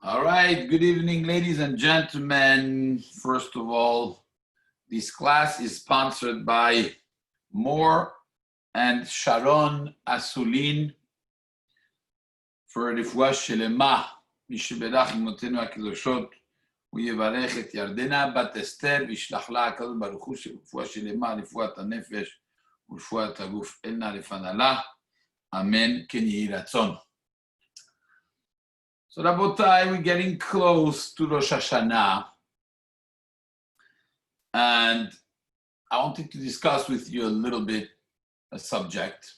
All right, good evening, ladies and gentlemen. First of all, this class is sponsored by Moore and Sharon Asulin for Refuah Shelema. משברך אמותינו הקדושות, הוא יברך את ירדנה בת אסתר, וישלח לה הקדוש ברוך הוא רפואה שלמה, רפואת הנפש ורפואת הגוף, אל נא לפניה, אמן כן יהי רצון. So Rabotai, we're getting close to Rosh Hashanah, and I wanted to discuss with you a little bit a subject.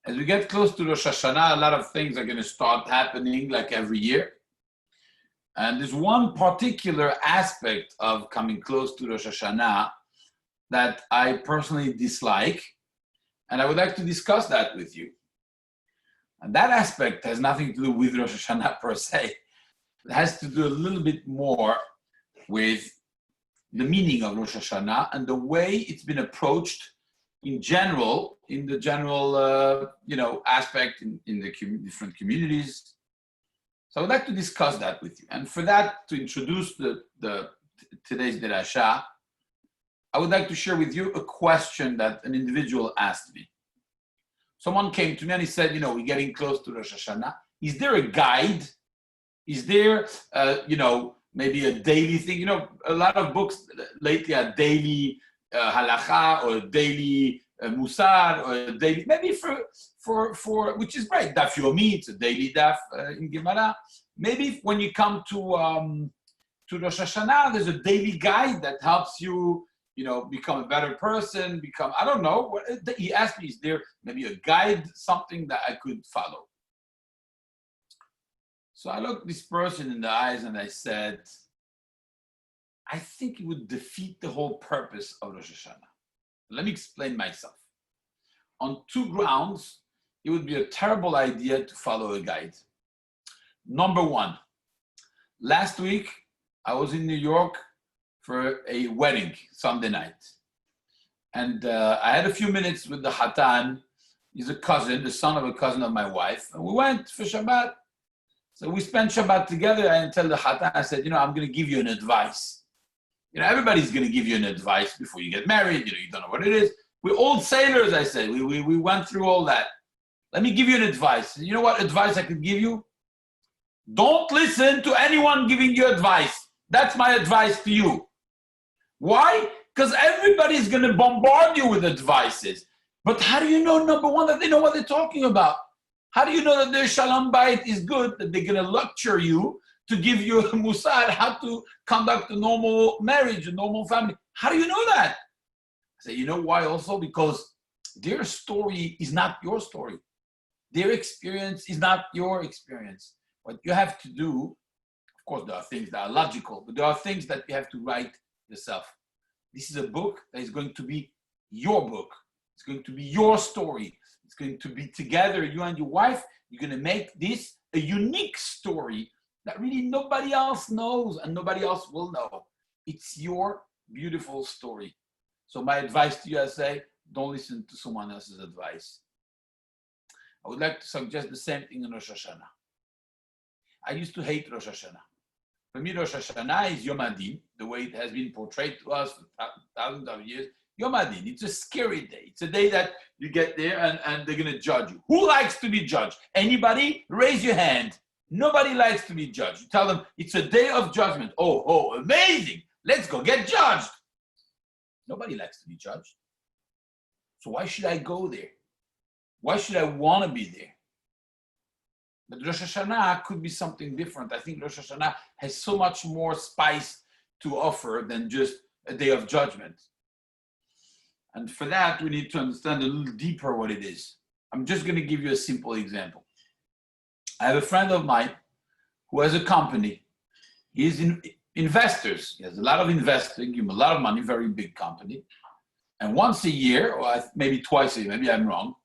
As we get close to Rosh Hashanah, a lot of things are going to start happening like every year. And there's one particular aspect of coming close to Rosh Hashanah that I personally dislike, and I would like to discuss that with you. And that aspect has nothing to do with Rosh Hashanah per se. It has to do a little bit more with the meaning of Rosh Hashanah and the way it's been approached in general, in the general aspect in the different communities. So I would like to discuss that with you. And for that, to introduce today's derasha, I would like to share with you a question that an individual asked me. Someone came to me and he said, we're getting close to Rosh Hashanah. Is there a guide? Is there, maybe a daily thing? A lot of books lately are daily halacha or daily musar or a daily, maybe for which is great. Daf yomi, it's a daily daf in Gemara. Maybe when you come to Rosh Hashanah, there's a daily guide that helps you become a better person, I don't know. He asked me, is there maybe a guide, something that I could follow? So I looked this person in the eyes and I said, I think it would defeat the whole purpose of Rosh Hashanah. Let me explain myself. On two grounds, it would be a terrible idea to follow a guide. Number one, last week, I was in New York for a wedding Sunday night. And I had a few minutes with the Hatan. He's a cousin, the son of a cousin of my wife. And we went for Shabbat. So we spent Shabbat together. And tell the Hatan, I said, I'm going to give you an advice. Everybody's going to give you an advice before you get married. You don't know what it is. We're old sailors, I said. We went through all that. Let me give you an advice. You know what advice I could give you? Don't listen to anyone giving you advice. That's my advice to you. Why? Because everybody's going to bombard you with advices. But how do you know, number one, that they know what they're talking about? How do you know that their shalom bayit is good, that they're going to lecture you to give you a musar, how to conduct a normal marriage, a normal family? How do you know that? I say, you know why also? Because their story is not your story. Their experience is not your experience. What you have to do, of course, there are things that are logical, but there are things that you have to write yourself. This is a book that is going to be your book. It's going to be your story. It's going to be together, you and your wife. You're going to make this a unique story that really nobody else knows and nobody else will know. It's your beautiful story. So my advice to you, I say, don't listen to someone else's advice. I would like to suggest the same thing in Rosh Hashanah. I used to hate Rosh Hashanah. For me, Rosh Hashanah is Yom Adin, the way it has been portrayed to us for thousands of years. Yom Adin, it's a scary day. It's a day that you get there and they're going to judge you. Who likes to be judged? Anybody? Raise your hand. Nobody likes to be judged. You tell them, it's a day of judgment. Oh, amazing. Let's go get judged. Nobody likes to be judged. So why should I go there? Why should I want to be there? But Rosh Hashanah could be something different. I think Rosh Hashanah has so much more spice to offer than just a day of judgment. And for that, we need to understand a little deeper what it is. I'm just going to give you a simple example. I have a friend of mine who has a company. He's in investors. He has a lot of investing, give him a lot of money, very big company. And once a year, or maybe twice a year, maybe I'm wrong,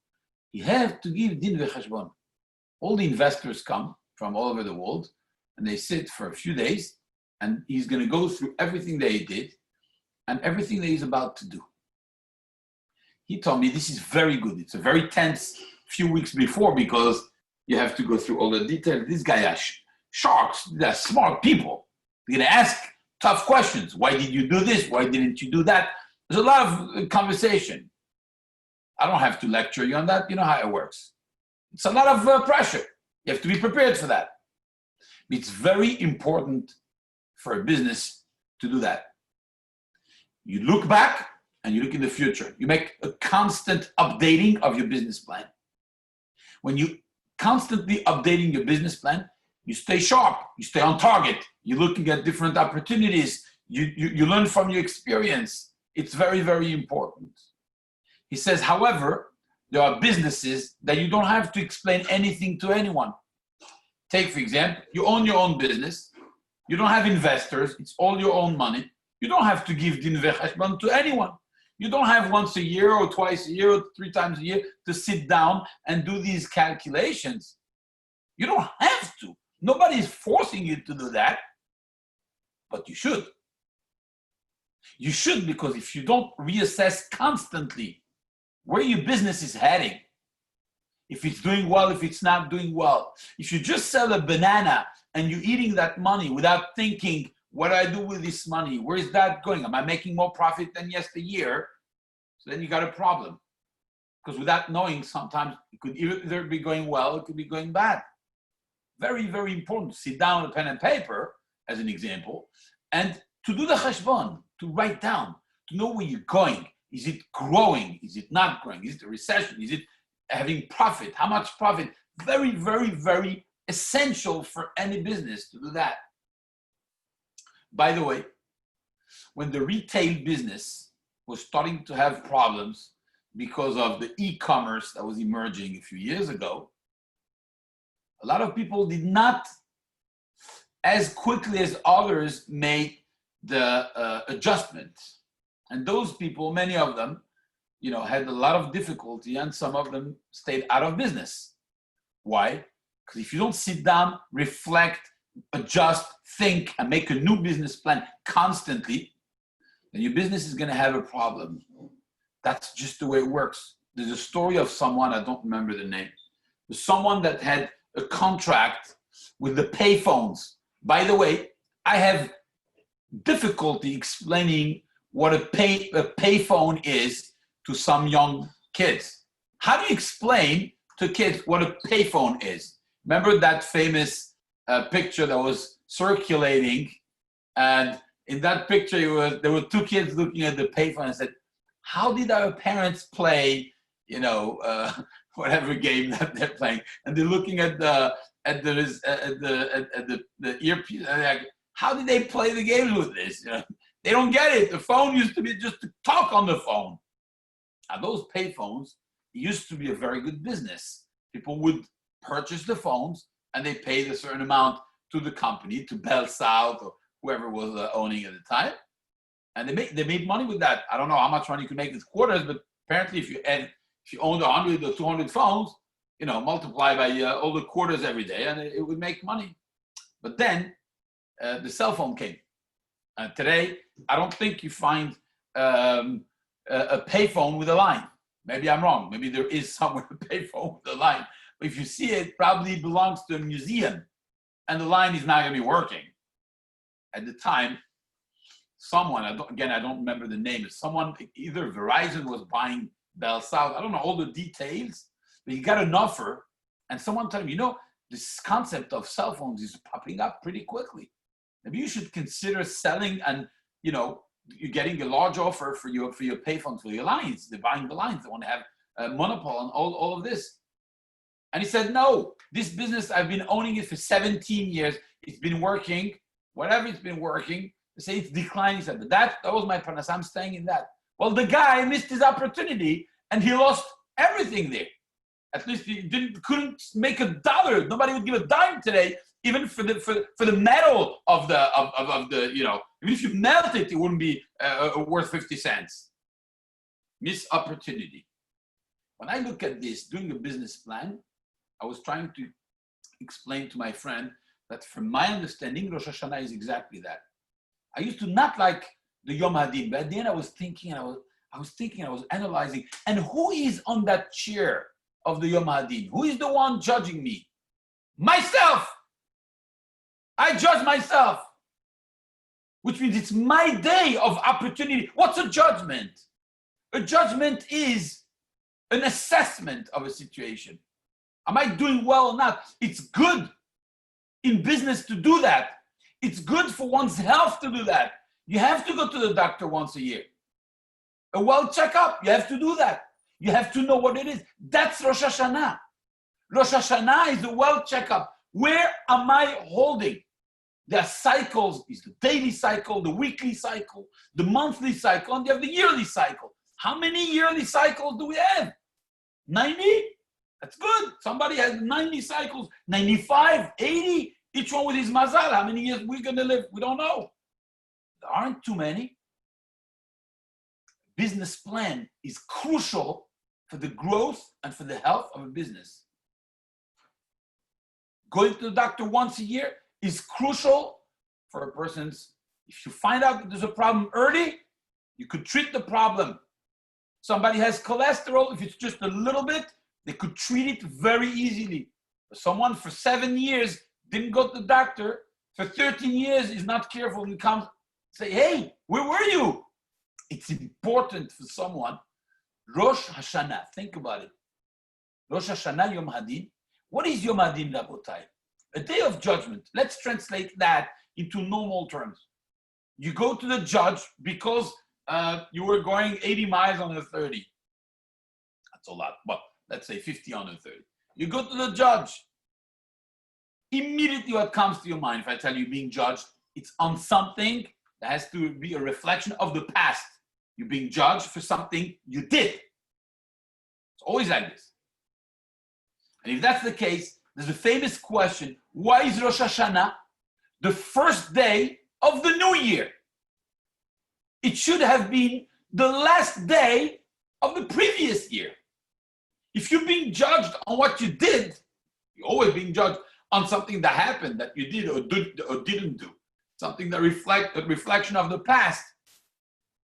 he has to give din v'cheshbon. All the investors come from all over the world, and they sit for a few days, and he's going to go through everything they did and everything that he's about to do. He told me this is very good. It's a very tense few weeks before because you have to go through all the details. This guy sharks, they're smart people. They're going to ask tough questions. Why did you do this? Why didn't you do that? There's a lot of conversation. I don't have to lecture you on that. You know how it works. It's a lot of pressure. You have to be prepared for that. It's very important for a business to do that. You look back and you look in the future. You make a constant updating of your business plan. When you constantly updating your business plan, you stay sharp, you stay on target, you're looking at different opportunities, you learn from your experience. It's very, very important. He says, however, there are businesses that you don't have to explain anything to anyone. Take, for example, you own your own business, you don't have investors, it's all your own money. You don't have to give din vecheshbon to anyone. You don't have once a year or twice a year or 3 times a year to sit down and do these calculations. You don't have to. Nobody is forcing you to do that, but you should. You should, because if you don't reassess constantly where your business is heading, if it's doing well, if it's not doing well, if you just sell a banana and you're eating that money without thinking, what do I do with this money? Where is that going? Am I making more profit than yesteryear? So then you got a problem. Because without knowing, sometimes it could either be going well, it could be going bad. Very, very important to sit down with a pen and paper, as an example, and to do the cheshbon, to write down, to know where you're going. Is it growing? Is it not growing? Is it a recession? Is it having profit? How much profit? Very, very, very essential for any business to do that. By the way, when the retail business was starting to have problems because of the e-commerce that was emerging a few years ago, a lot of people did not, as quickly as others, make the adjustment. And those people, many of them, had a lot of difficulty, and some of them stayed out of business. Why? Because if you don't sit down, reflect, adjust, think, and make a new business plan constantly, then your business is going to have a problem. That's just the way it works. There's a story of someone, I don't remember the name, there's someone that had a contract with the payphones. By the way, I have difficulty explaining what a payphone is to some young kids. How do you explain to kids what a payphone is? Remember that famous picture that was circulating, and in that picture there were 2 kids looking at the payphone and said, how did our parents play whatever game that they're playing? And they're looking at the earpiece, and they're like, how did they play the games with this? They don't get it. The phone used to be just to talk on the phone. And those payphones used to be a very good business. People would purchase the phones and they paid a certain amount to the company, to Bell South or whoever was owning at the time. And they made money with that. I don't know how much money you could make with quarters, but apparently if you owned 100 or 200 phones, multiply by all the quarters every day, and it would make money. But then the cell phone came. And today, I don't think you find a payphone with a line. Maybe I'm wrong. Maybe there is somewhere a payphone with a line. But if you see it, probably belongs to a museum, and the line is not going to be working. At the time, someone, I don't remember the name, someone, either Verizon was buying Bell South, I don't know all the details, but he got an offer, and someone told him, this concept of cell phones is popping up pretty quickly. Maybe you should consider selling, and you're getting a large offer for your payphones, for your lines. They're buying the lines. They want to have a monopoly on all of this. And he said, no, this business, I've been owning it for 17 years. It's been working, whatever it's been working. They say it's declining. He said, but that was my partner. I'm staying in that. Well, the guy missed his opportunity and he lost everything there. At least he couldn't make $1. Nobody would give a dime today, even for the metal of the even if you melt it, it wouldn't be worth 50 cents. Missed opportunity. When I look at this, doing a business plan, I was trying to explain to my friend that from my understanding, Rosh Hashanah is exactly that. I used to not like the Yom HaDin, but at the end I was thinking, I was analyzing, and who is on that chair of the Yom HaDin? Who is the one judging me? Myself! I judge myself, which means it's my day of opportunity. What's a judgment? A judgment is an assessment of a situation. Am I doing well or not? It's good in business to do that. It's good for one's health to do that. You have to go to the doctor once a year. A well checkup, you have to do that. You have to know what it is. That's Rosh Hashanah. Rosh Hashanah is a well checkup. Where am I holding? There are cycles. Is the daily cycle, the weekly cycle, the monthly cycle, and you have the yearly cycle. How many yearly cycles do we have? 90? That's good. Somebody has 90 cycles, 95, 80, each one with his mazal. How many years we're going to live? We don't know. There aren't too many. Business plan is crucial for the growth and for the health of a business. Going to the doctor once a year is crucial for a person's, if you find out that there's a problem early, you could treat the problem. Somebody has cholesterol, if it's just a little bit, they could treat it very easily. Someone for 7 years didn't go to the doctor, for 13 years is not careful and comes say, hey, where were you? It's important for someone. Rosh Hashanah, think about it. Rosh Hashanah, Yom Hadin. What is Yom Hadin, Rabotai? A day of judgment. Let's translate that into normal terms. You go to the judge because you were going 80 miles on a 30. That's a lot. Well, let's say 50 on a 30. You go to the judge. Immediately what comes to your mind, if I tell you being judged, it's on something that has to be a reflection of the past. You're being judged for something you did. It's always like this. And if that's the case, there's a famous question, why is Rosh Hashanah the first day of the new year? It should have been the last day of the previous year. If you're being judged on what you did, you're always being judged on something that happened that you did or didn't do. Something that reflects a reflection of the past.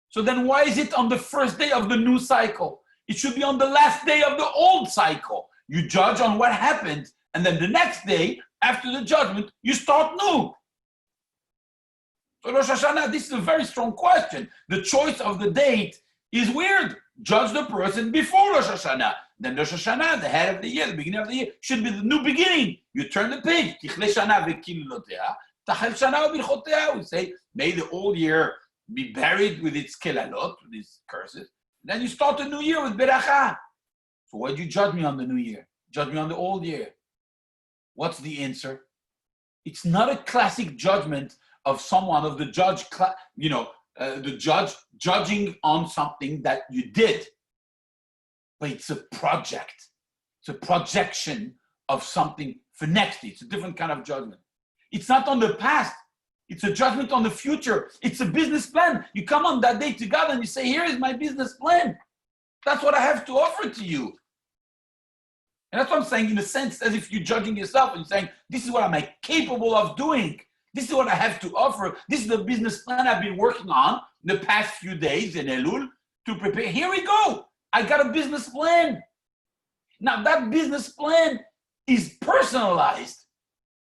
So then why is it on the first day of the new cycle? It should be on the last day of the old cycle. You judge on what happened, and then the next day, after the judgment, you start new. So Rosh Hashanah, this is a very strong question. The choice of the date is weird. Judge the person before Rosh Hashanah. Then Rosh Hashanah, the head of the year, the beginning of the year, should be the new beginning. You turn the page. We say, may the old year be buried with its kelalot, with its curses. Then you start a new year with derasha. So why do you judge me on the new year? Judge me on the old year. What's the answer? It's not a classic judgment of someone, of the judge, the judge judging on something that you did. But it's a project. It's a projection of something for next year. It's a different kind of judgment. It's not on the past. It's a judgment on the future. It's a business plan. You come on that day to God and you say, here is my business plan. That's what I have to offer to you. And that's what I'm saying, in a sense, as if you're judging yourself and you're saying, this is what am I capable of doing. This is what I have to offer. This is the business plan I've been working on the past few days in Elul to prepare. Here we go. I got a business plan. Now that business plan is personalized.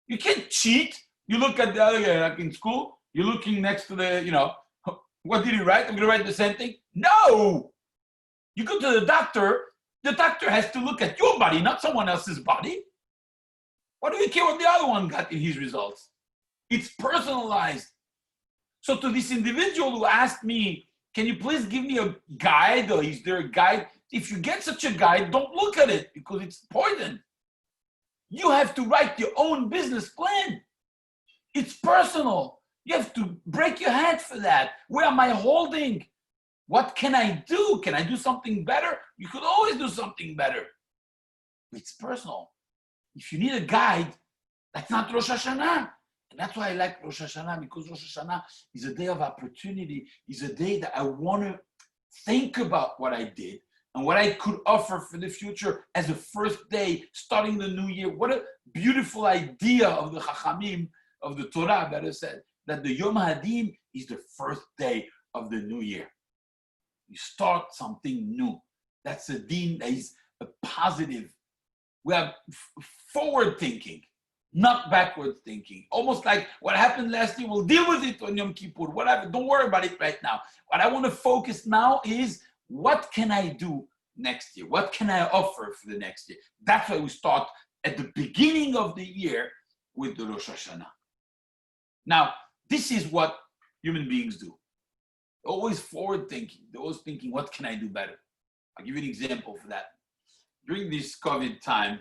You can't cheat. You look at the other guy, like in school, you're looking next to the, what did he write? I'm going to write the same thing. No! You go to the doctor has to look at your body, not someone else's body. What do you care what the other one got in his results? It's personalized. So to this individual who asked me, can you please give me a guide, or is there a guide? If you get such a guide, don't look at it because it's poison. You have to write your own business plan. It's personal. You have to break your head for that. Where am I holding? What can I do? Can I do something better? You could always do something better. It's personal. If you need a guide, that's not Rosh Hashanah. And that's why I like Rosh Hashanah, because Rosh Hashanah is a day of opportunity, is a day that I want to think about what I did and what I could offer for the future as a first day, starting the new year. What a beautiful idea of the Chachamim, of the Torah, better said, that the Yom Hadin is the first day of the new year. You start something new. That's a din that is a positive. We have forward thinking. not backward thinking. Almost like what happened last year, we'll deal with it on Yom Kippur, whatever. Don't worry about it right now. What I want to focus now is what can I do next year? What can I offer for the next year? That's why we start at the beginning of the year with the Rosh Hashanah. Now, this is what human beings do. They're always forward thinking. They're always thinking, what can I do better? I'll give you an example for that. During this COVID time,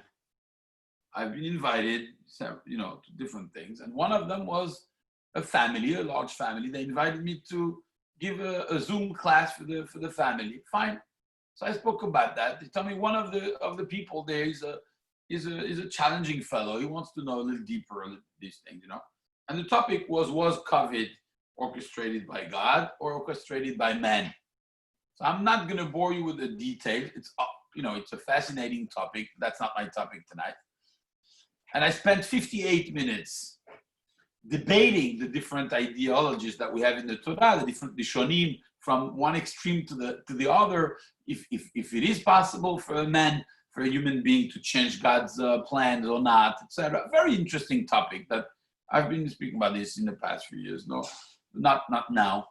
I've been invited, to different things. And one of them was a family, a large family. They invited me to give a Zoom class for the family. Fine. So I spoke about that. They tell me one of the people there is a challenging fellow. He wants to know a little deeper these things, And the topic was COVID orchestrated by God or orchestrated by man? So I'm not going to bore you with the details. It's a fascinating topic. That's not my topic tonight. And I spent 58 minutes debating the different ideologies that we have in the Torah, the different Rishonim, from one extreme to the other, if it is possible for a human being to change God's plans or not, etc. Very interesting topic that I've been speaking about this in the past few years. No, not now.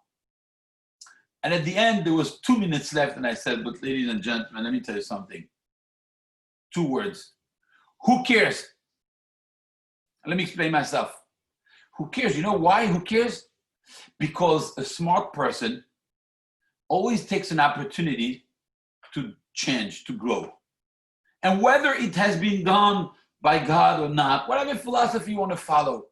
And at the end, there was 2 minutes left, and I said, but ladies and gentlemen, let me tell you something. 2 words. Who cares? Let me explain myself. Who cares? You know why? Who cares? Because a smart person always takes an opportunity to change, to grow. And whether it has been done by God or not, whatever philosophy you want to follow,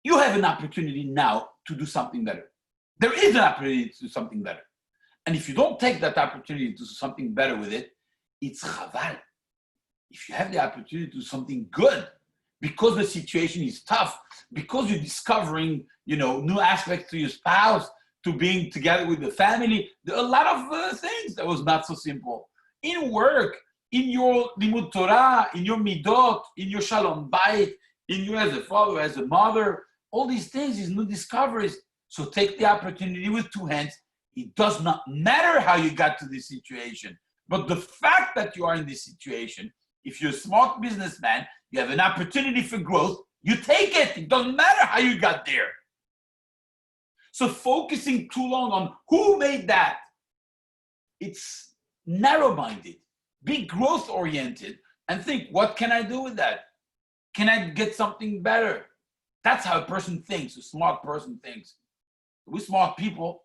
you have an opportunity now to do something better. There is an opportunity to do something better. And if you don't take that opportunity to do something better with it, it's chaval. If you have the opportunity to do something good, because the situation is tough, because you're discovering, new aspects to your spouse, to being together with the family, there are a lot of things that was not so simple. In work, in your limud Torah, in your midot, in your shalom bayit, in you as a father, as a mother, all these things is new discoveries. So take the opportunity with 2 hands. It does not matter how you got to this situation, but the fact that you are in this situation, if you're a smart businessman, you have an opportunity for growth, you take it. It doesn't matter how you got there. So focusing too long on who made that, it's narrow-minded. Be growth-oriented and think, what can I do with that? Can I get something better? That's how a person thinks, a smart person thinks. We smart people,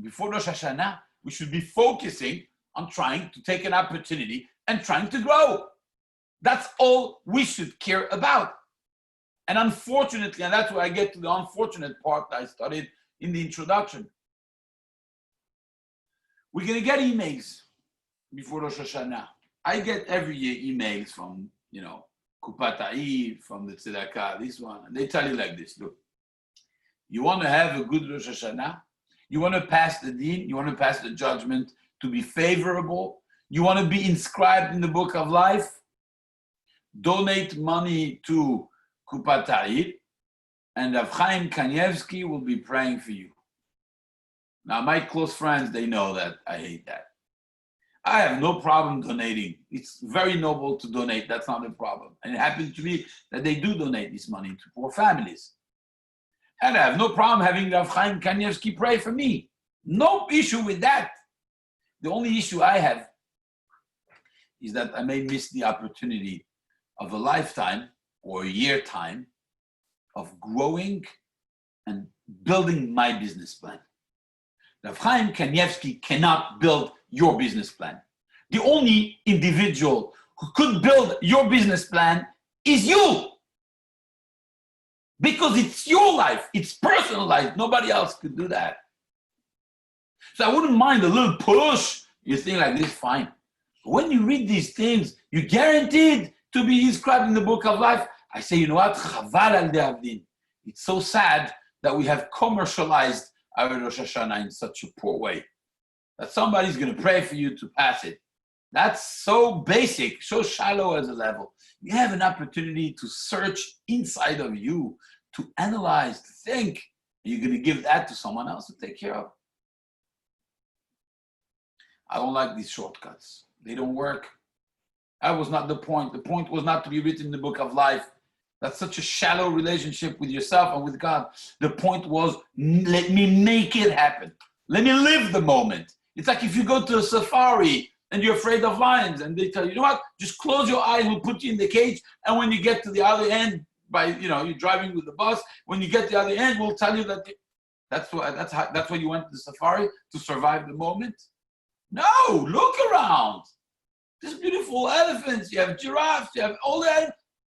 before Rosh Hashanah, we should be focusing on trying to take an opportunity and trying to grow. That's all we should care about. And unfortunately, and that's where I get to the unfortunate part that I studied in the introduction, we're going to get emails before Rosh Hashanah. I get every year emails from, Kupat Ha'ir, from the Tzedakah, this one, and they tell you like this, look, you want to have a good Rosh Hashanah, you want to pass the deen, you want to pass the judgment to be favorable, you want to be inscribed in the book of life, donate money to Kupat Ha'ir, and Rav Chaim Kanievsky will be praying for you. Now, my close friends, they know that I hate that. I have no problem donating. It's very noble to donate. That's not a problem. And it happens to be that they do donate this money to poor families. And I have no problem having Rav Chaim Kanievsky pray for me. No issue with that. The only issue I have is that I may miss the opportunity of a lifetime or a year time of growing and building my business plan. Rav Chaim Kanievsky cannot build your business plan. The only individual who could build your business plan is you. Because it's your life, it's personal life. Nobody else could do that. So I wouldn't mind a little push. You think like this, fine. But when you read these things, you're guaranteed to be inscribed in the book of life. I say, you know what? Chaval al de'avdin. It's so sad that we have commercialized our Rosh Hashanah in such a poor way. That somebody's going to pray for you to pass it. That's so basic, so shallow as a level. You have an opportunity to search inside of you, to analyze, to think. You're going to give that to someone else to take care of. I don't like these shortcuts. They don't work. That was not the point. The point was not to be written in the book of life. That's such a shallow relationship with yourself and with God. The point was, let me make it happen. Let me live the moment. It's like if you go to a safari and you're afraid of lions and they tell you, you know what, just close your eyes, we'll put you in the cage. And when you get to the other end, you're driving with the bus, when you get to the other end, we'll tell you that that's why you went to the safari, to survive the moment. No, look around. There's beautiful elephants, you have giraffes, you have all that.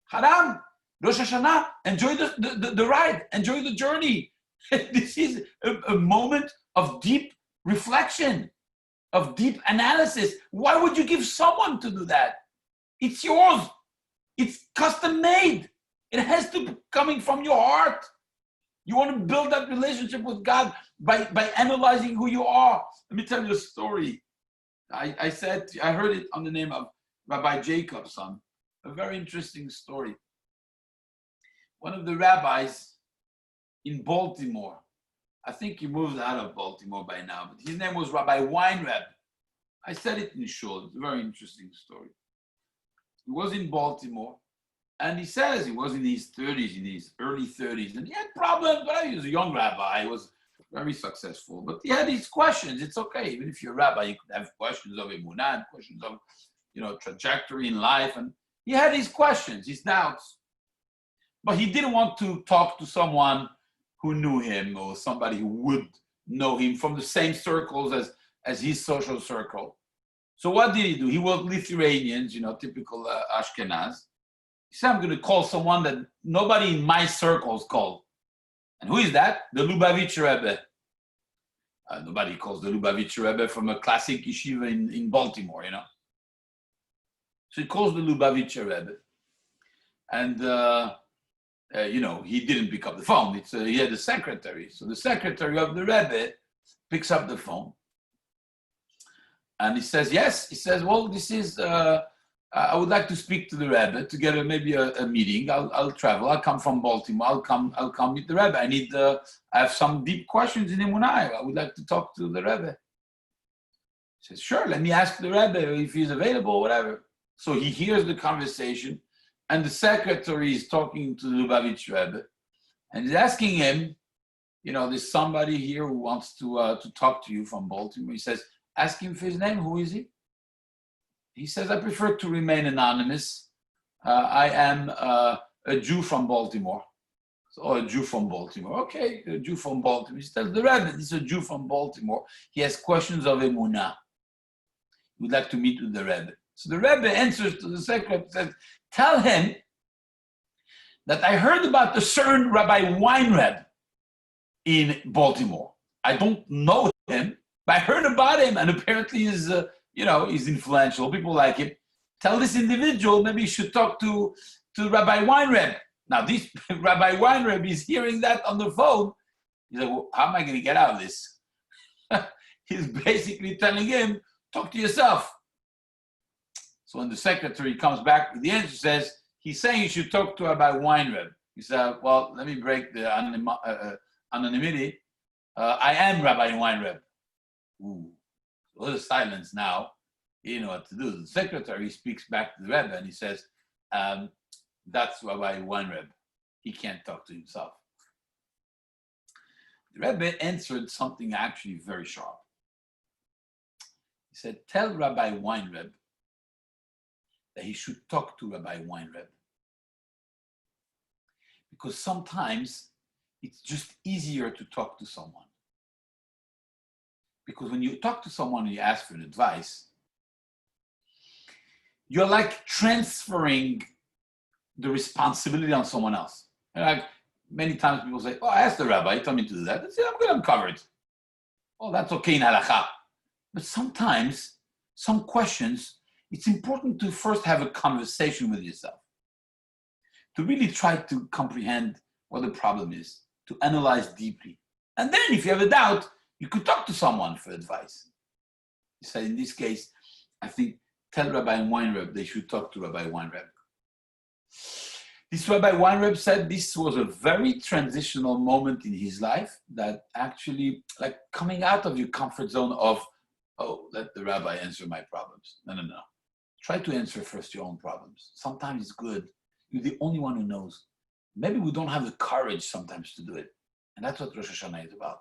Haram, Rosh Hashanah, enjoy the ride, enjoy the journey. This is a moment of deep reflection, of deep analysis. Why would you give someone to do that? It's yours. It's custom made. It has to be coming from your heart. You want to build that relationship with God by analyzing who you are. Let me tell you a story. I heard it on the name of Rabbi Jacobson, a very interesting story. One of the rabbis in Baltimore, I think he moved out of Baltimore by now, but his name was Rabbi Weinreb. I said it in shul. It's a very interesting story. He was in Baltimore, and he says he was in his 30s, in his early 30s, and he had problems, but he was a young rabbi. He was very successful, but he had these questions. It's okay. Even if you're a rabbi, you could have questions of emunah, questions of, trajectory in life. And he had these questions, his doubts. But he didn't want to talk to someone who knew him or somebody who would know him from the same circles as his social circle. So what did he do? He was Lithuanians, typical Ashkenaz. He said, I'm going to call someone that nobody in my circles called. And who is that? The Lubavitch Rebbe. Nobody calls the Lubavitch Rebbe from a classic yeshiva in Baltimore, So he calls the Lubavitch Rebbe. And, he didn't pick up the phone. He had a secretary. So the secretary of the Rebbe picks up the phone. And he says, yes. He says, well, this is... I would like to speak to the Rebbe to get maybe a meeting. I'll travel. I'll come from Baltimore. I'll come meet the Rebbe. I have some deep questions in Emunah. I would like to talk to the Rebbe. He says, sure, let me ask the Rebbe if he's available, whatever. So he hears the conversation, and the secretary is talking to the Lubavitch Rebbe, and he's asking him, there's somebody here who wants to talk to you from Baltimore. He says, ask him for his name. Who is he? He says, I prefer to remain anonymous. I am a Jew from Baltimore. So, a Jew from Baltimore. Okay, a Jew from Baltimore. He tells the Rebbe, this is a Jew from Baltimore. He has questions of emunah. He would like to meet with the Rebbe. So the Rebbe answers to the secretary, says, tell him that I heard about the certain Rabbi Weinreb in Baltimore. I don't know him, but I heard about him, and apparently he's influential. People like him. Tell this individual maybe you should talk to Rabbi Weinreb. Now, this Rabbi Weinreb is hearing that on the phone. He's like, well, how am I going to get out of this? He's basically telling him, talk to yourself. So when the secretary comes back with the answer, says, he's saying you should talk to Rabbi Weinreb. He said, well, let me break the anonymity. I am Rabbi Weinreb. Ooh. So there's silence now. You know what to do. The secretary speaks back to the Rebbe and he says, that's Rabbi Weinreb. He can't talk to himself. The Rebbe answered something actually very sharp. He said, tell Rabbi Weinreb that he should talk to Rabbi Weinreb. Because sometimes it's just easier to talk to someone. Because when you talk to someone and you ask for advice, you're like transferring the responsibility on someone else. Like many times people say, oh, I asked the rabbi, he told me to do that. I said, I'm good, I'm covered. Oh, that's okay in halakha. But sometimes, some questions, it's important to first have a conversation with yourself. To really try to comprehend what the problem is, to analyze deeply. And then if you have a doubt, you could talk to someone for advice. He said, in this case, I think, tell Rabbi Weinreb they should talk to Rabbi Weinreb. This Rabbi Weinreb said this was a very transitional moment in his life that actually, like coming out of your comfort zone of, oh, let the rabbi answer my problems. No. Try to answer first your own problems. Sometimes it's good. You're the only one who knows. maybe we don't have the courage sometimes to do it. And that's what Rosh Hashanah is about.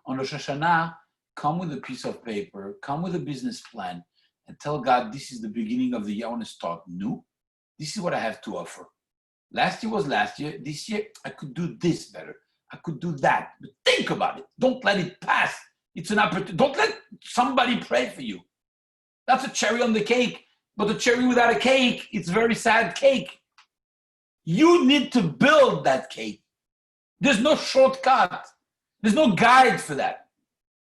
On Rosh Hashanah, come with a piece of paper, come with a business plan, and tell God, this is the beginning of the year. I want to start new. This is what I have to offer. Last year was last year. This year, I could do this better. I could do that. But think about it. Don't let it pass. It's an opportunity. Don't let somebody pray for you. That's a cherry on the cake. But the cherry without a cake, it's a very sad cake. You need to build that cake. There's no shortcut. There's no guide for that.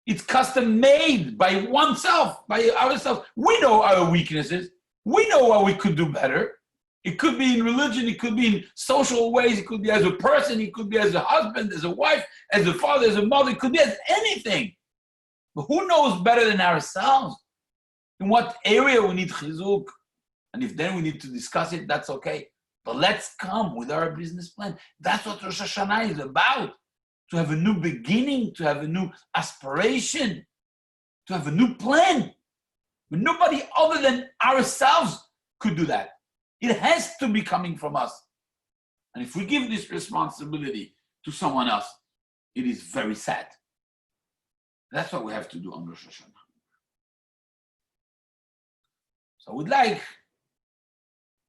It's custom made by oneself, by ourselves. We know our weaknesses. We know what we could do better. It could be in religion. It could be in social ways. It could be as a person. It could be as a husband, as a wife, as a father, as a mother. It could be as anything. But who knows better than ourselves? In what area we need chizuk? And if then we need to discuss it, that's okay. But let's come with our business plan. That's what Rosh Hashanah is about. To have a new beginning, to have a new aspiration, to have a new plan. But nobody other than ourselves could do that. It has to be coming from us. And if we give this responsibility to someone else, it is very sad. That's what we have to do on Rosh Hashanah. So I would like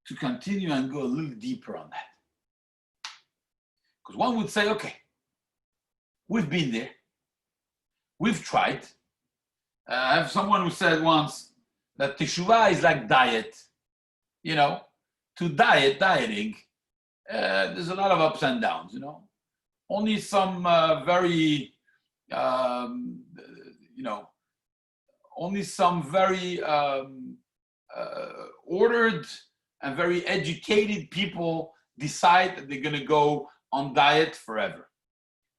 to continue and go a little deeper on that. Because one would say, okay, we've been there. We've tried. I have someone who said once that Teshuva is like diet. You know, to dieting, there's a lot of ups and downs, you know. Only some ordered and very educated people decide that they're going to go on diet forever.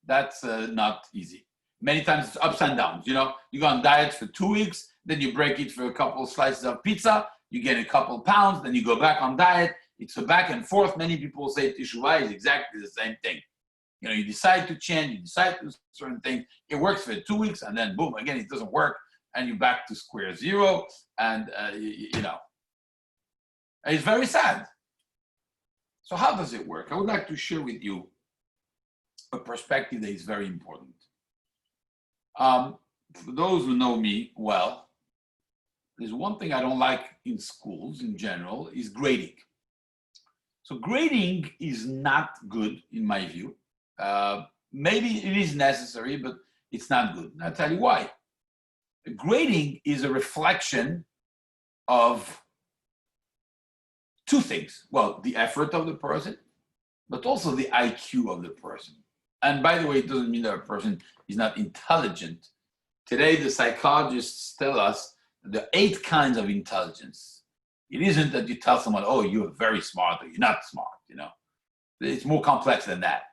That's not easy. Many times it's ups and downs, you know. You go on diet for 2 weeks, then you break it for a couple of slices of pizza, you get a couple of pounds, then you go back on diet. It's a back and forth. Many people say Teshuva is exactly the same thing. You know, you decide to change, you decide to do certain things. It works for 2 weeks, and then boom, again, it doesn't work, and you're back to square zero, and you know. It's very sad. So how does it work? I would like to share with you a perspective that is very important. For those who know me well, there's one thing I don't like in schools in general is grading. So grading is not good in my view. Maybe it is necessary, but it's not good. And I'll tell you why. Grading is a reflection of two things. Well, the effort of the person, but also the IQ of the person. And by the way, it doesn't mean that a person is not intelligent. Today, the psychologists tell us there are 8 kinds of intelligence. It isn't that you tell someone, oh, you're very smart or you're not smart, you know. It's more complex than that.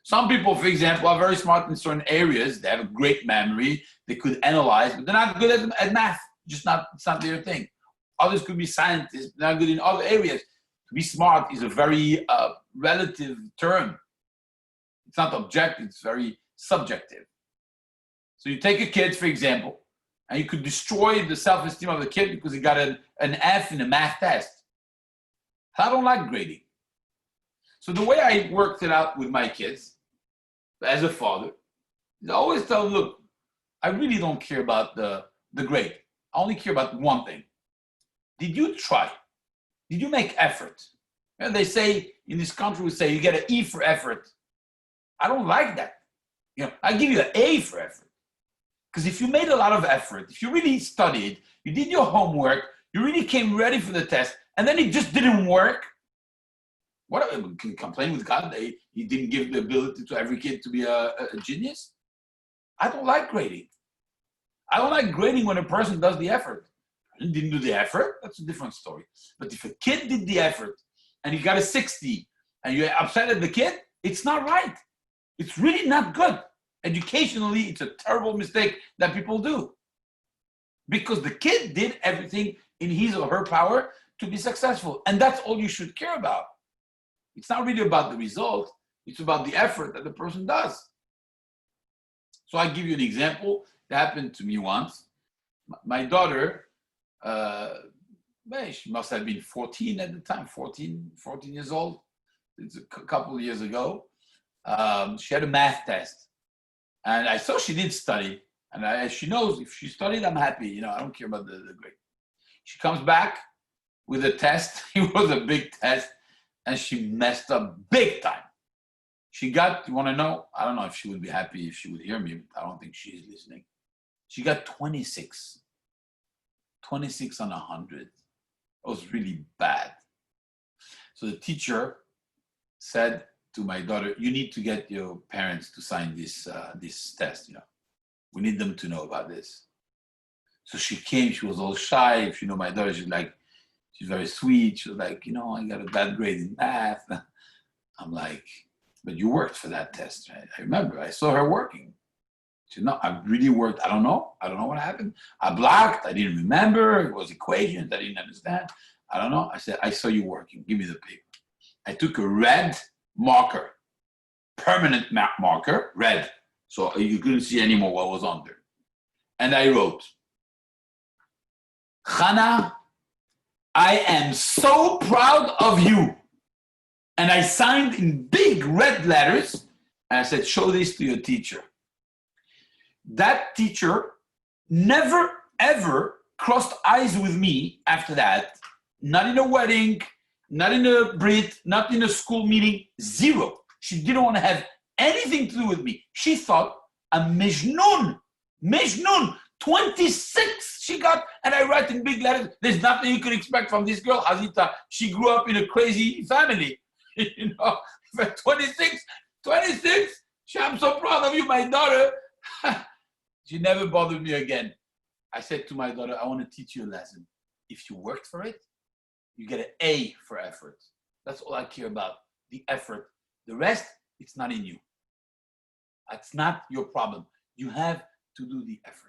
Some people, for example, are very smart in certain areas. They have a great memory. They could analyze, but they're not good at math. It's not their thing. Others could be scientists, not good in other areas. To be smart is a very relative term. It's not objective, it's very subjective. So you take a kid, for example, and you could destroy the self-esteem of the kid because he got an F in a math test. I don't like grading. So the way I worked it out with my kids, as a father, is I always tell them, look, I really don't care about the grade. I only care about one thing. Did you try? Did you make effort? And they say, in this country, we say you get an E for effort. I don't like that. You know, I give you an A for effort. Because if you made a lot of effort, if you really studied, you did your homework, you really came ready for the test, and then it just didn't work, what, can you complain with God that he didn't give the ability to every kid to be a genius? I don't like grading. I don't like grading when a person does the effort. He didn't do the effort, that's a different story. But if a kid did the effort and he got a 60 and you're upset at the kid, it's not right. It's really not good. Educationally, it's a terrible mistake that people do. Because the kid did everything in his or her power to be successful. And that's all you should care about. It's not really about the result. It's about the effort that the person does. So I give you an example that happened to me once. My daughter, she must have been 14 at the time, 14 years old. It's a couple of years ago. She had a math test. And I saw she did study. And she knows if she studied, I'm happy. I don't care about the grade. She comes back with a test. It was a big test. And she messed up big time. She got, you want to know? I don't know if she would be happy if she would hear me, but I don't think she's listening. She got 26. 26 on 100. It was really bad. So the teacher said to my daughter, you need to get your parents to sign this test. We need them to know about this. So she came, she was all shy. If you know my daughter, she's very sweet. She was like, I got a bad grade in math. I'm like, but you worked for that test, right? I remember, I saw her working. She said, no, I really worked. I don't know what happened. I blocked, I didn't remember. It was equations, I didn't understand. I don't know. I said, I saw you working, give me the paper. I took a red marker, permanent marker, red. So you couldn't see anymore what was on there. And I wrote, Chana, I am so proud of you. And I signed in big red letters. And I said, show this to your teacher. That teacher never, ever crossed eyes with me after that. Not in a wedding, not in a Brit, not in a school meeting, zero. She didn't want to have anything to do with me. She thought I'm Mejnun, 26 she got, and I write in big letters, there's nothing you could expect from this girl, Hazita. She grew up in a crazy family. 26, I'm so proud of you, my daughter. She never bothered me again. I said to my daughter, I want to teach you a lesson. If you worked for it, you get an A for effort. That's all I care about, the effort. The rest, it's not in you. That's not your problem. You have to do the effort.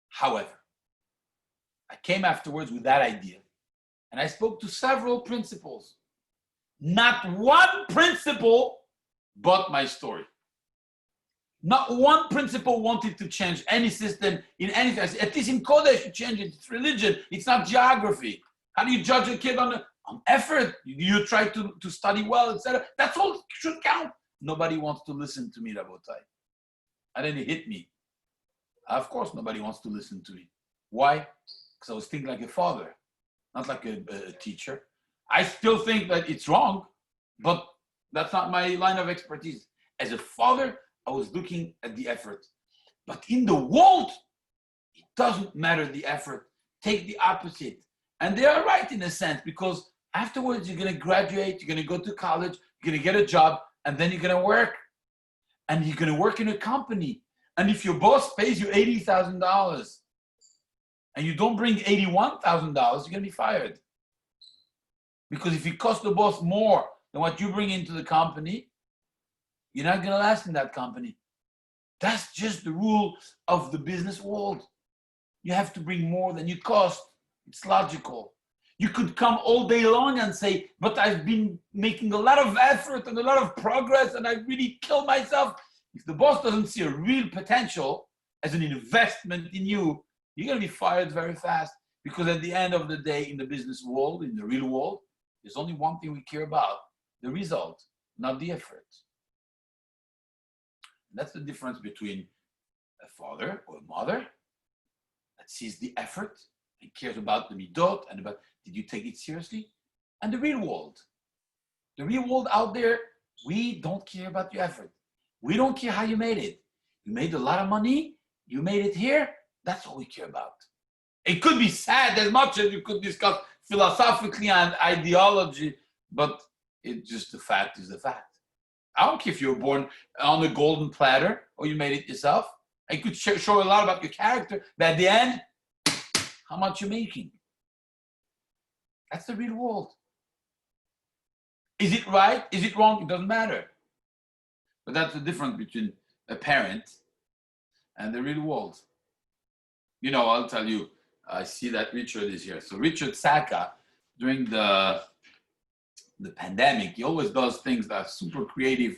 However, I came afterwards with that idea, and I spoke to several principals. Not one principal bought my story. Not one principal wanted to change any system in anything. I said, at least in Kodesh, you change it. It's religion. It's not geography. How do you judge a kid on effort? You try to study well, etc. That's all should count. Nobody wants to listen to me, Rabotai. And then it hit me. Of course, nobody wants to listen to me. Why? Because I was thinking like a father, not like a teacher. I still think that it's wrong, but that's not my line of expertise. As a father, I was looking at the effort. But in the world, it doesn't matter the effort. Take the opposite. And they are right in a sense, because afterwards you're going to graduate, you're going to go to college, you're going to get a job, and then you're going to work. And you're going to work in a company. And if your boss pays you $80,000 and you don't bring $81,000, you're going to be fired. Because if it costs the boss more than what you bring into the company, you're not going to last in that company. That's just the rule of the business world. You have to bring more than you cost. It's logical. You could come all day long and say, but I've been making a lot of effort and a lot of progress and I really killed myself. If the boss doesn't see a real potential as an investment in you, you're going to be fired very fast. Because at the end of the day, in the business world, in the real world, there's only one thing we care about, the result, not the effort. And that's the difference between a father or a mother that sees the effort and cares about the midot and about, did you take it seriously? And the real world. The real world out there, we don't care about your effort. We don't care how you made it. You made a lot of money, you made it here, that's all we care about. It could be sad as much as you could discuss philosophically and ideology, but it's just the fact is the fact. I don't care if you were born on a golden platter or you made it yourself. I could show a lot about your character, but at the end, how much you're making. That's the real world. Is it right? Is it wrong? It doesn't matter. But that's the difference between a parent and the real world. You know, I'll tell you, I see that Richard is here. So Richard Saka, during the pandemic, he always does things that are super creative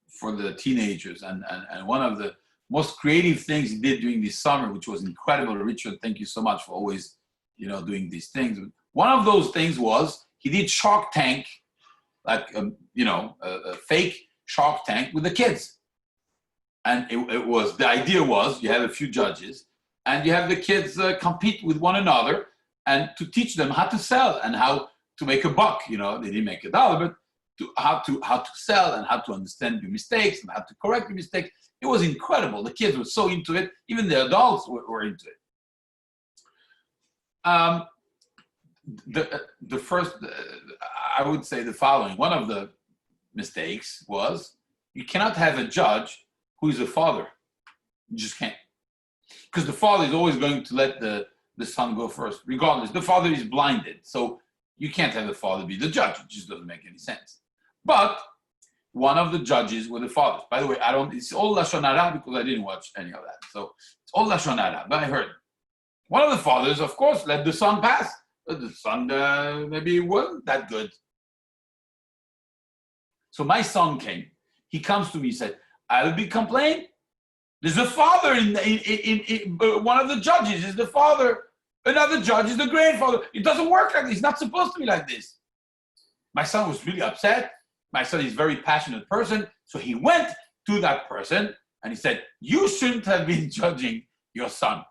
for the teenagers. And one of the most creative things he did during this summer, which was incredible. Richard, thank you so much for always, doing these things. One of those things was he did Shark Tank like a fake Shark Tank with the kids. And the idea was you have a few judges and you have the kids compete with one another and to teach them how to sell and how to make a buck. They didn't make $1, but how to sell and how to understand your mistakes and how to correct your mistakes. It was incredible. The kids were so into it. Even the adults were into it. The first, I would say the following. One of the mistakes was you cannot have a judge who is a father. You just can't. Because the father is always going to let the son go first, regardless. The father is blinded. So you can't have the father be the judge. It just doesn't make any sense. But one of the judges were the fathers. By the way, it's all Lashon Hara because I didn't watch any of that. So it's all Lashon Hara, but I heard. One of the fathers, of course, let the son pass. But the son maybe wasn't that good. So my son came. He comes to me, he said, I'll be complaining. There's a father in one of the judges is the father. Another judge is the grandfather. It doesn't work like this. It's not supposed to be like this. My son was really upset. My son is a very passionate person. So he went to that person and he said, you shouldn't have been judging your son.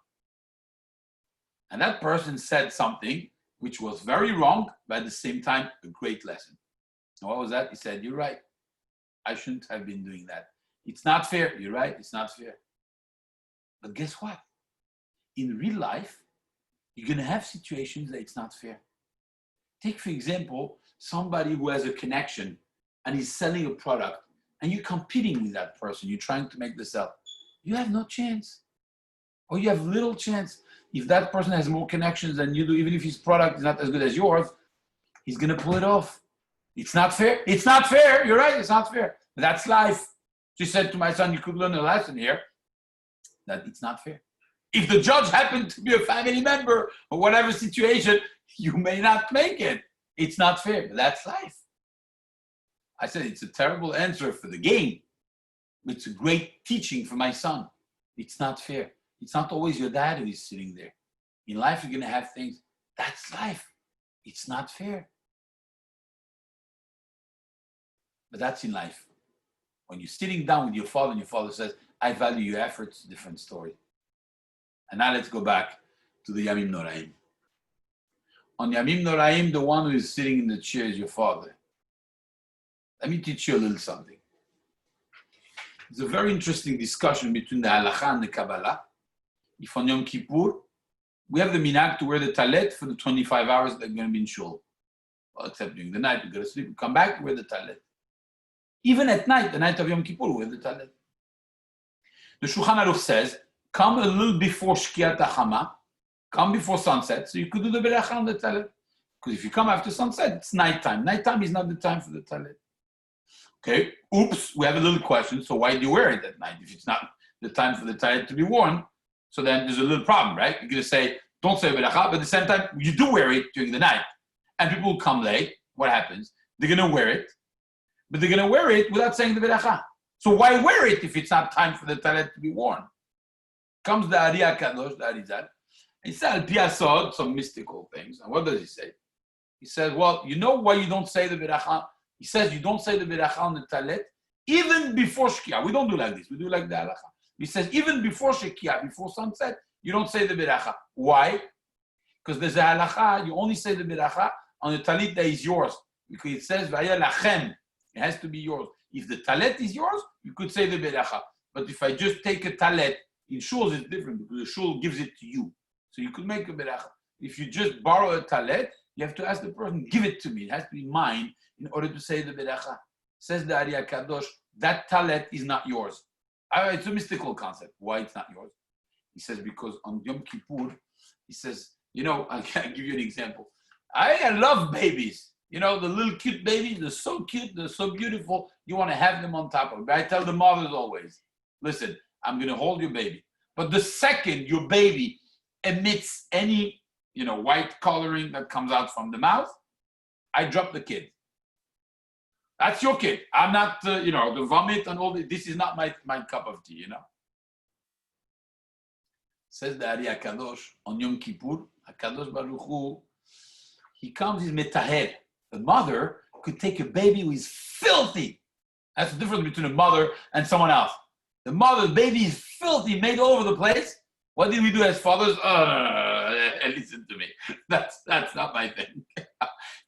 And that person said something which was very wrong, but at the same time, a great lesson. And what was that? He said, you're right. I shouldn't have been doing that. It's not fair. You're right. It's not fair. But guess what? In real life, you're going to have situations that it's not fair. Take, for example, somebody who has a connection and he's selling a product and you're competing with that person. You're trying to make the sell. You have no chance. Or you have little chance. If that person has more connections than you do, even if his product is not as good as yours, he's going to pull it off. It's not fair. It's not fair. You're right. It's not fair. But that's life. She said to my son, you could learn a lesson here that it's not fair. If the judge happened to be a family member or whatever situation, you may not make it. It's not fair, but that's life. I said, it's a terrible answer for the game. It's a great teaching for my son. It's not fair. It's not always your dad who is sitting there. In life, you're going to have things. That's life. It's not fair. But that's in life. When you're sitting down with your father and your father says, I value your efforts, different story. And now let's go back to the Yamim Noraim. On Yamim Noraim, the one who is sitting in the chair is your father. Let me teach you a little something. It's a very interesting discussion between the Halacha and the Kabbalah. If on Yom Kippur, we have the minhag to wear the talet for the 25 hours that are going to be in shul. Well, except during the night, we go to sleep, we come back, we wear the talet. Even at night, the night of Yom Kippur, we wear the talet. The Shulchan Aruch says, come a little before Shkiat HaChama, come before sunset, so you could do the beracha on the talet. Because if you come after sunset, it's nighttime. Nighttime is not the time for the talet. Okay, oops, we have a little question. So why do you wear it at night if it's not the time for the talet to be worn? So then there's a little problem, right? You're going to say, don't say beracha, but at the same time, you do wear it during the night. And people will come late. What happens? They're going to wear it, but they're going to wear it without saying the beracha. So why wear it if it's not time for the talet to be worn? Comes the Ari HaKadosh, the Arizal. He said, Al Pi Asod, some mystical things. And what does he say? He says, well, you know why you don't say the beracha? He says you don't say the beracha on the talet even before Shkia. We don't do like this. We do like the halacha. He says even before Shkia, before sunset, you don't say the beracha. Why? Because there's a halacha. You only say the beracha on the talit that is yours. Because it says Vaya lachem. It has to be yours. If the talet is yours, you could say the beracha. But if I just take a talet, in shuls it's different because the shul gives it to you. So you could make a beracha. If you just borrow a talet, you have to ask the person, give it to me. It has to be mine in order to say the beracha. Says the Ari HaKadosh, that talet is not yours. It's a mystical concept. Why it's not yours? He says, because on Yom Kippur, he says, I can give you an example. I love babies. The little cute babies, they're so cute, they're so beautiful. You want to have them on top of it. I tell the mothers always, listen, I'm going to hold your baby. But the second your baby emits any, white coloring that comes out from the mouth, I drop the kid. That's your kid. I'm not, the vomit and all this. This is not my cup of tea, Says the Ari HaKadosh on Yom Kippur, HaKadosh Baruch Hu, he comes, he's metaher. The mother could take a baby who is filthy. That's the difference between a mother and someone else. The baby is filthy, made all over the place. What do we do as fathers? Listen to me. That's not my thing.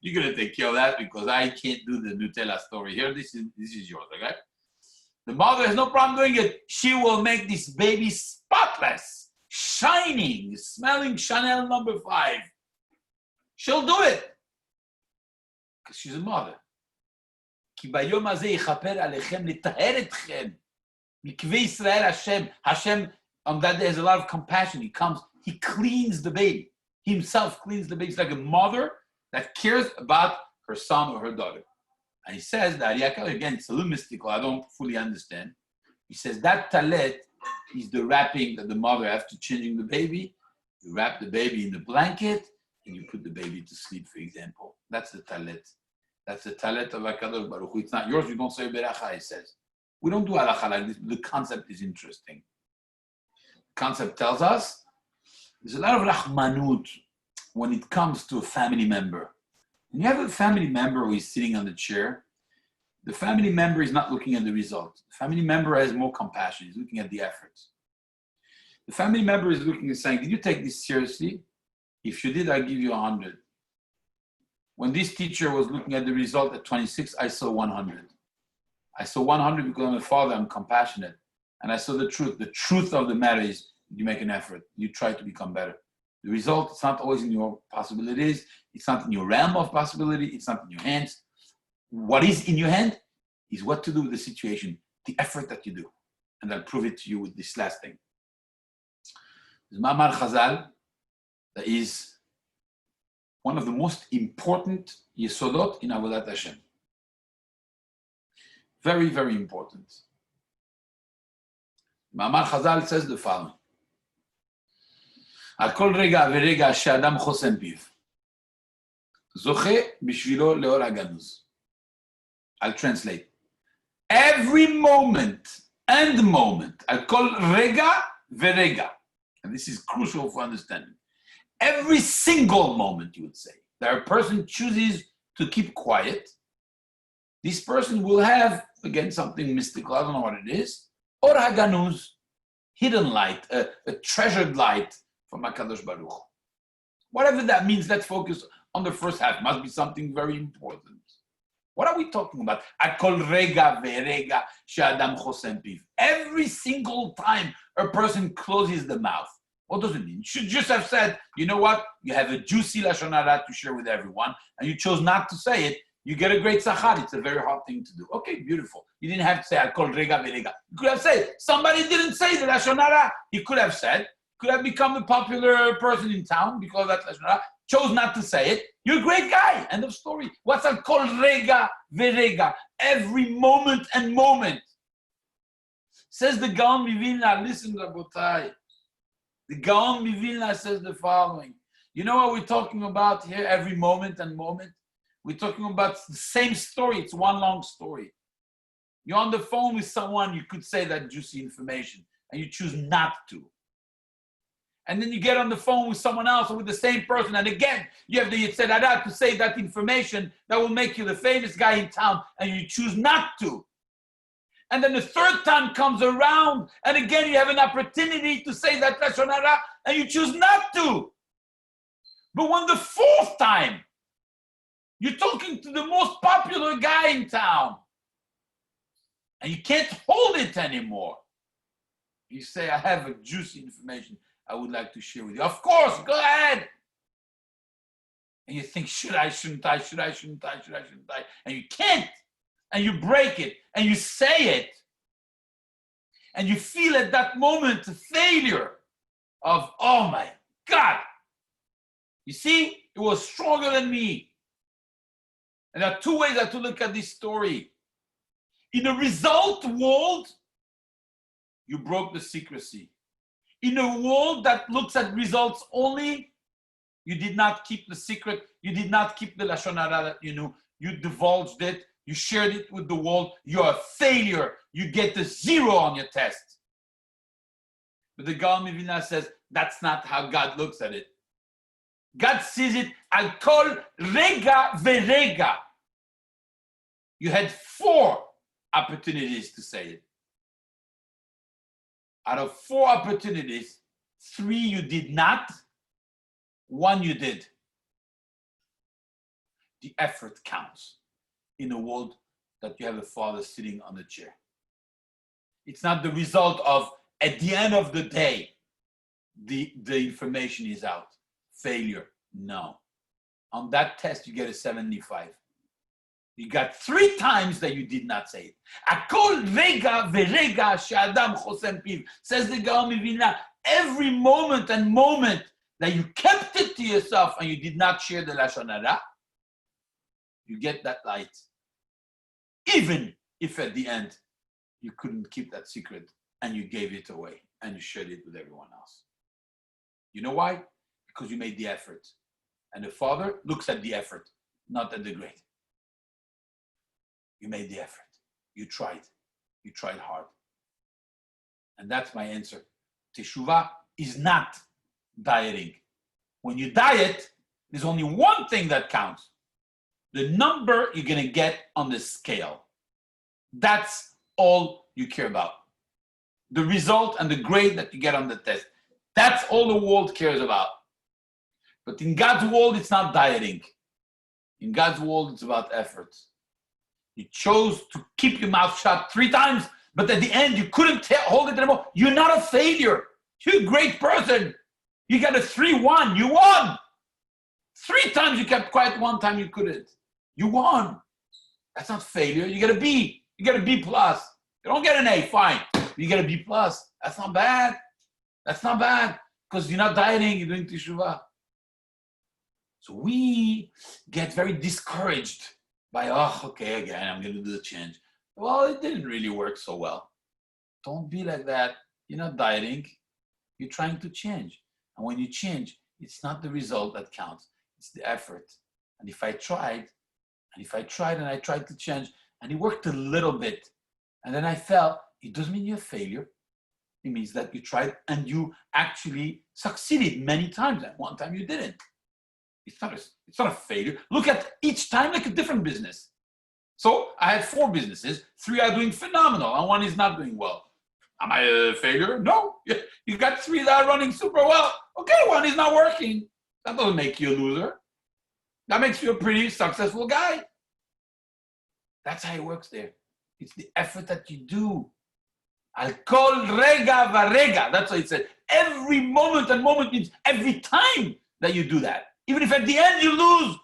You're gonna take care of that because I can't do the Nutella story here. This is yours, okay? The mother has no problem doing it. She will make this baby spotless, shining, smelling Chanel number 5. She'll do it because she's a mother. כי ביום הזה יכפר עליכם לטהר אתכם. מקווה ישראל Hashem, on that day has a lot of compassion. He comes, he cleans the baby. He himself cleans the baby. It's like a mother that cares about her son or her daughter. And he says that, again, it's a little mystical. I don't fully understand. He says that talet is the wrapping that the mother, after changing the baby, you wrap the baby in the blanket and you put the baby to sleep, for example. That's the talet. That's the talet of HaKadosh Baruch Hu. It's not yours. You don't say beracha, he says. We don't do halacha like this. The concept is interesting. The concept tells us there's a lot of rahmanut when it comes to a family member. When you have a family member who is sitting on the chair, the family member is not looking at the result. The family member has more compassion. He's looking at the efforts. The family member is looking and saying, did you take this seriously? If you did, I'll give you 100. When this teacher was looking at the result at 26, I saw 100. I saw 100 because I'm a father, I'm compassionate. And I saw the truth. The truth of the matter is you make an effort. You try to become better. The result, it's not always in your possibilities. It's not in your realm of possibility. It's not in your hands. What is in your hand is what to do with the situation, the effort that you do. And I'll prove it to you with this last thing. There's Ma'amar Chazal that is one of the most important yesodot in Avodat Hashem. Very, very important. Ma'amar Chazal says the following. על כל רגע ורגע שאדם חוסם פיו, זוכה בשבילו לאור הגנוז. I'll translate. Every moment and moment, על כל רגע ורגע, and this is crucial for understanding, every single moment, you would say, that a person chooses to keep quiet, this person will have, again, something mystical, I don't know what it is, or haganuz, hidden light, a treasured light from HaKadosh Baruch Hu. Whatever that means, let's focus on the first half. Must be something very important. What are we talking about? Akol rega verega she'adam chosem piv. Every single time a person closes the mouth. What does it mean? You should just have said, you know what? You have a juicy lashon hara to share with everyone, and you chose not to say it. You get a great sachar. It's a very hard thing to do. Okay, beautiful. You didn't have to say akol rega verega. You could have said somebody didn't say the lashon hara. He could have said. Could have become a popular person in town because that lashon hara, chose not to say it. You're a great guy. End of story. What's a kol rega verega? Every moment and moment. Says the Gaon Mivilna. Listen, Rabotai. The Gaon Mivilna says the following. You know what we're talking about here? Every moment and moment. We're talking about the same story. It's one long story. You're on the phone with someone. You could say that juicy information, and you choose not to. And then you get on the phone with someone else or with the same person, and again, you have the Yetzer Hara to say that information that will make you the famous guy in town, and you choose not to. And then the third time comes around, and again, you have an opportunity to say that lashon hara, and you choose not to. But when the fourth time, you're talking to the most popular guy in town, and you can't hold it anymore, you say, I have a juicy information I would like to share with you. Of course, go ahead. And you think, should I, shouldn't I, should I, shouldn't I, should I, shouldn't I? And you can't. And you break it. And you say it. And you feel at that moment a failure of, oh my God. You see, it was stronger than me. And there are two ways I have to look at this story. In a result world, you broke the secrecy. In a world that looks at results only, you did not keep the secret. You did not keep the lashon hara that you knew. You divulged it. You shared it with the world. You're a failure. You get a 0 on your test. But the Gaon Mivilna says that's not how God looks at it. God sees it al kol rega verega. You had 4 opportunities to say it. Out of 4 opportunities, 3 you did not, 1 you did. The effort counts in a world that you have a father sitting on the chair. It's not the result of, at the end of the day, the information is out. Failure, no. On that test, you get a 75. You got 3 times that you did not say it. Akol rega verega she'adam chosem piv, says the Gaon Mivilna. Every moment and moment that you kept it to yourself and you did not share the lashon hara, you get that light. Even if at the end you couldn't keep that secret and you gave it away and you shared it with everyone else. You know why? Because you made the effort. And the Father looks at the effort, not at the grade. You made the effort. You tried. You tried hard. And that's my answer. Teshuva is not dieting. When you diet, there's only one thing that counts. The number you're going to get on the scale. That's all you care about. The result and the grade that you get on the test. That's all the world cares about. But in God's world, it's not dieting. In God's world, it's about effort. You chose to keep your mouth shut 3 times, but at the end, you couldn't hold it anymore. You're not a failure. You're a great person. You got a 3-1. You won. 3 times you kept quiet, 1 time you couldn't. You won. That's not failure. You get a B. You get a B+. You don't get an A, fine. You get a B+. That's not bad. That's not bad. Because you're not dieting, you're doing Teshuva. So we get very discouraged by, okay, again, I'm going to do the change. Well, it didn't really work so well. Don't be like that. You're not dieting. You're trying to change. And when you change, it's not the result that counts. It's the effort. And if I tried and I tried to change, and it worked a little bit, and then I fell, it doesn't mean you're a failure. It means that you tried and you actually succeeded many times. And 1 time you didn't. It's not a failure. Look at each time like a different business. So I had 4 businesses. 3 are doing phenomenal and 1 is not doing well. Am I a failure? No. You got 3 that are running super well. Okay, 1 is not working. That doesn't make you a loser. That makes you a pretty successful guy. That's how it works there. It's the effort that you do. Al kol rega varega. That's what it said. Every moment and moment means every time that you do that. Even if at the end you lose,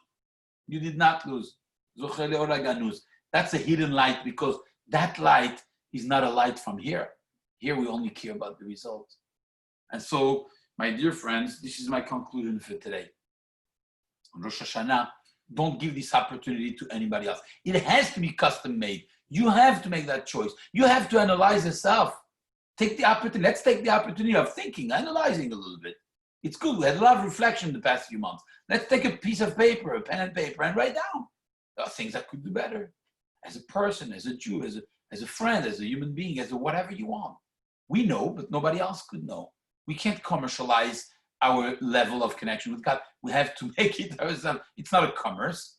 you did not lose. That's a hidden light because that light is not a light from here. Here we only care about the result. And so, my dear friends, this is my conclusion for today. On Rosh Hashanah, don't give this opportunity to anybody else. It has to be custom made. You have to make that choice. You have to analyze yourself. Take the opportunity. Let's take the opportunity of thinking, analyzing a little bit. It's good. We had a lot of reflection the past few months. Let's take a piece of paper, a pen and paper, and write down. There are things that could do better. As a person, as a Jew, as a friend, as a human being, as a whatever you want. We know, but nobody else could know. We can't commercialize our level of connection with God. We have to make it ourselves. It's not a commerce.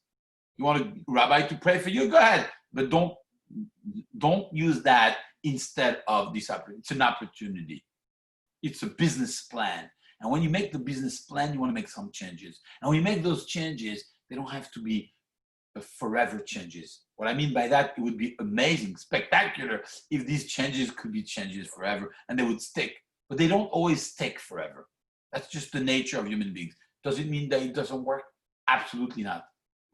You want a rabbi to pray for you? Go ahead. But don't use that instead of this opportunity. It's an opportunity. It's a business plan. And when you make the business plan, you want to make some changes. And when you make those changes, they don't have to be forever changes. What I mean by that, it would be amazing, spectacular, if these changes could be changes forever and they would stick. But they don't always stick forever. That's just the nature of human beings. Does it mean that it doesn't work? Absolutely not.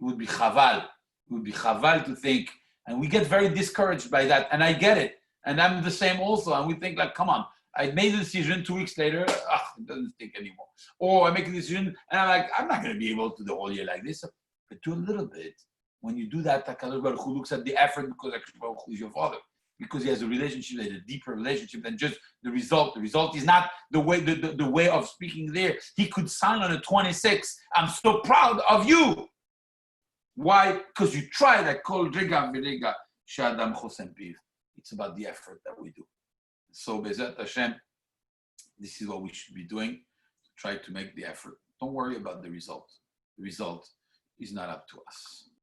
It would be chaval. It would be chaval to think. And we get very discouraged by that. And I get it. And I'm the same also. And we think like, come on, I made a decision 2 weeks later, it doesn't stick anymore. Or I make a decision and I'm like, I'm not going to be able to do the whole year like this. But do a little bit. When you do that, HaKadosh Baruch Hu looks at the effort because HaKadosh Baruch Hu is your father. Because he has a relationship, a deeper relationship than just the result. The result is not the way of speaking there. He could sign on a 26. I'm so proud of you. Why? Because you tried that kol rega v'rega she'adam chosem piv. It's about the effort that we do. So Bezat Hashem, this is what we should be doing. Try to make the effort. Don't worry about the result. The result is not up to us.